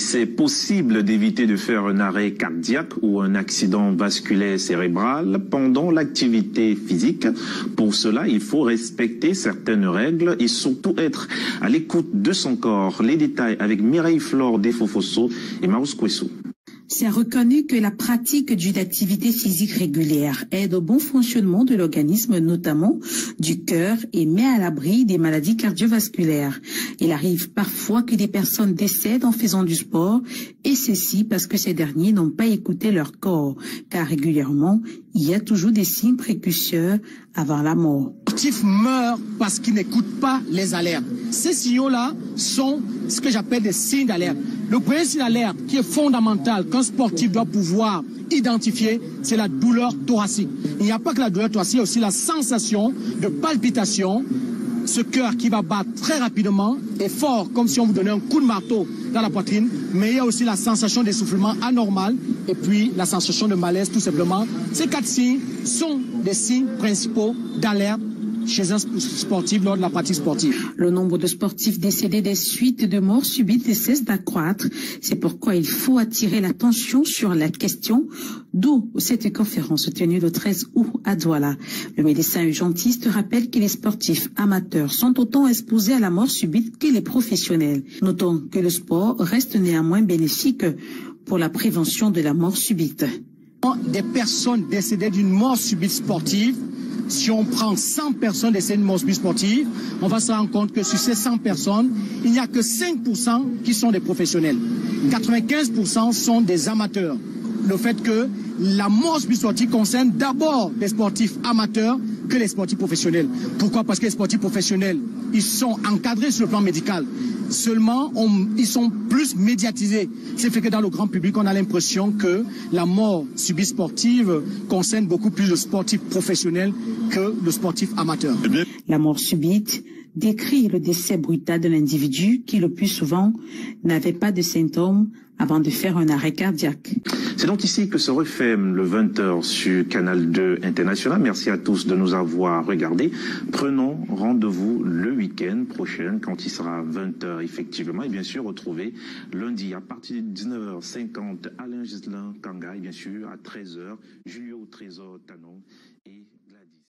c'est possible d'éviter de faire un arrêt cardiaque ou un accident vasculaire cérébral pendant l'activité physique. Pour cela, il faut respecter certaines règles et surtout être à l'écoute de son corps. Les détails avec Mireille Flore Defofoso et Marus Kwesou. C'est reconnu que la pratique d'une activité physique régulière aide au bon fonctionnement de l'organisme, notamment du cœur, et met à l'abri des maladies cardiovasculaires. Il arrive parfois que des personnes décèdent en faisant du sport, et ceci parce que ces derniers n'ont pas écouté leur corps, car régulièrement, il y a toujours des signes précurseurs avant la mort. Les sportifs meurent parce qu'ils n'écoutent pas les alertes. Ces signaux-là sont ce que j'appelle des signes d'alerte. Le premier signe d'alerte qui est fondamental qu'un sportif doit pouvoir identifier, c'est la douleur thoracique. Il n'y a pas que la douleur thoracique, il y a aussi la sensation de palpitation, ce cœur qui va battre très rapidement et fort, comme si on vous donnait un coup de marteau dans la poitrine, mais il y a aussi la sensation d'essoufflement anormal et puis la sensation de malaise tout simplement. Ces 4 signes sont des signes principaux d'alerte chez un sportif lors de la pratique sportive. Le nombre de sportifs décédés des suites de morts subites ne cesse d'accroître. C'est pourquoi il faut attirer l'attention sur la question, d'où cette conférence tenue le 13 août à Douala. Le médecin urgentiste rappelle que les sportifs amateurs sont autant exposés à la mort subite que les professionnels. Notons que le sport reste néanmoins bénéfique pour la prévention de la mort subite. Des personnes décédées d'une mort subite sportive, si on prend 100 personnes décédées d'une mort subite sportive, on va se rendre compte que sur ces 100 personnes, il n'y a que 5% qui sont des professionnels. 95% sont des amateurs. Le fait que la mort subite sportive concerne d'abord les sportifs amateurs que les sportifs professionnels. Pourquoi? Parce que les sportifs professionnels, ils sont encadrés sur le plan médical. Seulement, ils sont plus médiatisés. C'est fait que dans le grand public, on a l'impression que la mort subite sportive concerne beaucoup plus le sportif professionnel que le sportif amateur. La mort subite décrit le décès brutal de l'individu qui, le plus souvent, n'avait pas de symptômes avant de faire un arrêt cardiaque. C'est donc ici que se referme le 20h sur Canal 2 International. Merci à tous de nous avoir regardés. Prenons rendez-vous le week-end prochain quand il sera 20h effectivement. Et bien sûr, retrouvez lundi à partir de 19h50 Alain Gislain Kanga et bien sûr à 13h Julio Trésor Tanon et